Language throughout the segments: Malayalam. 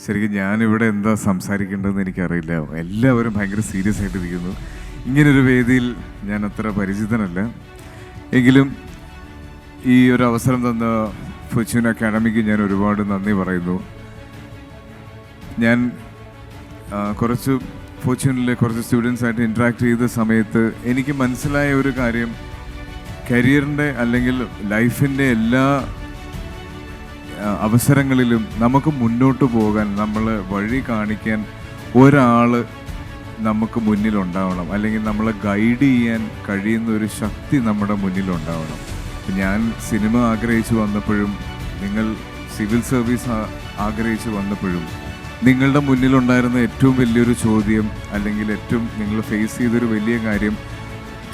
ശരിക്കും ഞാനിവിടെ എന്താ സംസാരിക്കേണ്ടതെന്ന് എനിക്കറിയില്ല. എല്ലാവരും ഭയങ്കര സീരിയസ് ആയിട്ടിരിക്കുന്നു. ഇങ്ങനൊരു വേദിയിൽ ഞാൻ അത്ര പരിചിതനല്ല. എങ്കിലും ഈ ഒരു അവസരം തന്ന ഫോർച്യൂൺ അക്കാഡമിക്ക് ഞാൻ ഒരുപാട് നന്ദി പറയുന്നു. ഞാൻ കുറച്ച് ഫോർച്യൂണിലെ കുറച്ച് സ്റ്റുഡൻസായിട്ട് ഇൻട്രാക്ട് ചെയ്ത സമയത്ത് എനിക്ക് മനസ്സിലായ ഒരു കാര്യം, കരിയറിൻ്റെ അല്ലെങ്കിൽ ലൈഫിൻ്റെ എല്ലാ അവസരങ്ങളിലും നമുക്ക് മുന്നോട്ട് പോകാൻ, നമ്മൾ വഴി കാണിക്കാൻ ഒരാൾ നമുക്ക് മുന്നിലുണ്ടാവണം, അല്ലെങ്കിൽ നമ്മളെ ഗൈഡ് ചെയ്യാൻ കഴിയുന്ന ഒരു ശക്തി നമ്മുടെ മുന്നിലുണ്ടാവണം. ഞാൻ സിനിമ ആഗ്രഹിച്ചു വന്നപ്പോഴും, നിങ്ങൾ സിവിൽ സർവീസ് ആഗ്രഹിച്ചു വന്നപ്പോഴും, നിങ്ങളുടെ മുന്നിലുണ്ടായിരുന്ന ഏറ്റവും വലിയൊരു ചോദ്യം, അല്ലെങ്കിൽ ഏറ്റവും നിങ്ങൾ ഫേസ് ചെയ്തൊരു വലിയ കാര്യം,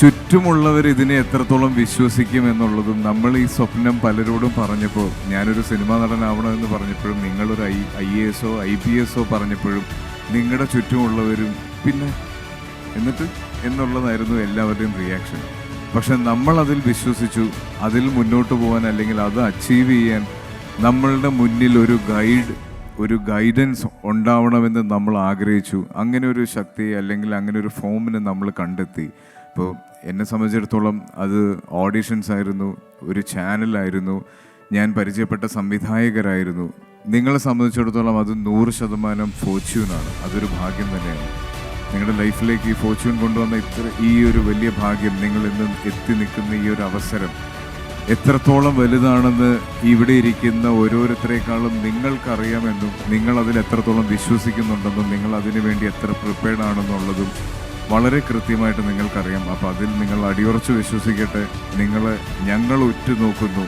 ചുറ്റുമുള്ളവർ ഇതിനെ എത്രത്തോളം വിശ്വസിക്കും എന്നുള്ളതും. നമ്മൾ ഈ സ്വപ്നം പലരോടും പറഞ്ഞപ്പോൾ, ഞാനൊരു സിനിമാ നടനാവണമെന്ന് പറഞ്ഞപ്പോഴും, നിങ്ങളൊരു IAS IPS പറഞ്ഞപ്പോഴും, നിങ്ങളുടെ ചുറ്റുമുള്ളവരും പിന്നെ എന്നിട്ട് എന്നുള്ളതായിരുന്നു എല്ലാവരുടെയും റിയാക്ഷൻ. പക്ഷെ നമ്മളതിൽ വിശ്വസിച്ചു. അതിൽ മുന്നോട്ട് പോകാൻ, അല്ലെങ്കിൽ അത് അച്ചീവ് ചെയ്യാൻ നമ്മളുടെ മുന്നിൽ ഒരു ഗൈഡൻസ് ഉണ്ടാവണമെന്ന് നമ്മൾ ആഗ്രഹിച്ചു. അങ്ങനെ ഒരു ശക്തി, അല്ലെങ്കിൽ അങ്ങനെ ഒരു ഫോമിനെ നമ്മൾ കണ്ടെത്തി. ഇപ്പോൾ എന്നെ സംബന്ധിച്ചിടത്തോളം അത് ഓഡിഷൻസ് ആയിരുന്നു, ഒരു ചാനലായിരുന്നു, ഞാൻ പരിചയപ്പെട്ട സംവിധായകരായിരുന്നു. നിങ്ങളെ സംബന്ധിച്ചിടത്തോളം അത് 100% ഫോർച്യൂണാണ്. അതൊരു ഭാഗ്യം തന്നെയാണ്. നിങ്ങളുടെ ലൈഫിലേക്ക് ഈ ഫോർച്യൂൺ കൊണ്ടുവന്ന ഈ ഒരു വലിയ ഭാഗ്യം, നിങ്ങൾ ഇന്ന് എത്തി നിൽക്കുന്ന ഈ ഒരു അവസരം എത്രത്തോളം വലുതാണെന്ന് ഇവിടെ ഇരിക്കുന്ന ഓരോരുത്തരെക്കാളും നിങ്ങൾക്കറിയാമെന്നും, നിങ്ങൾ അതിൽ എത്രത്തോളം വിശ്വസിക്കുന്നുണ്ടെന്നും, നിങ്ങൾ അതിനു വേണ്ടി എത്ര പ്രിപ്പയർഡ് ആണെന്നുള്ളതും വളരെ കൃത്യമായിട്ട് നിങ്ങൾക്കറിയാം. അപ്പോൾ അതിൽ നിങ്ങൾ അടിയുറച്ച് വിശ്വസിക്കട്ടെ. ഞങ്ങൾ ഉറ്റുനോക്കുന്നു.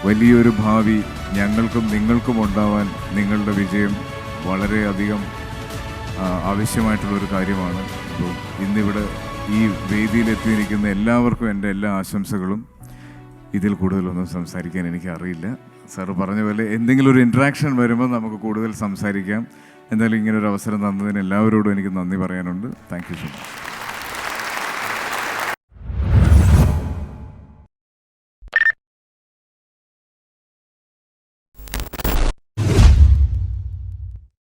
വലിയൊരു ഭാവി ഞങ്ങൾക്കും നിങ്ങൾക്കും ഉണ്ടാവാൻ നിങ്ങളുടെ വിജയം വളരെയധികം ആവശ്യമായിട്ടുള്ളൊരു കാര്യമാണ്. അപ്പോൾ ഇന്നിവിടെ ഈ വേദിയിലെത്തിയിരിക്കുന്ന എല്ലാവർക്കും എൻ്റെ എല്ലാ ആശംസകളും. ഇതിൽ കൂടുതലൊന്നും സംസാരിക്കാൻ എനിക്ക് അറിയില്ല. സാറ് പറഞ്ഞ പോലെ എന്തെങ്കിലും ഒരു ഇൻട്രാക്ഷൻ വരുമ്പോൾ നമുക്ക് കൂടുതൽ സംസാരിക്കാം. എന്തായാലും ഇങ്ങനൊരു അവസരം തന്നതിന് എല്ലാവരോടും എനിക്ക് നന്ദി പറയാനുണ്ട്. Thank you so much.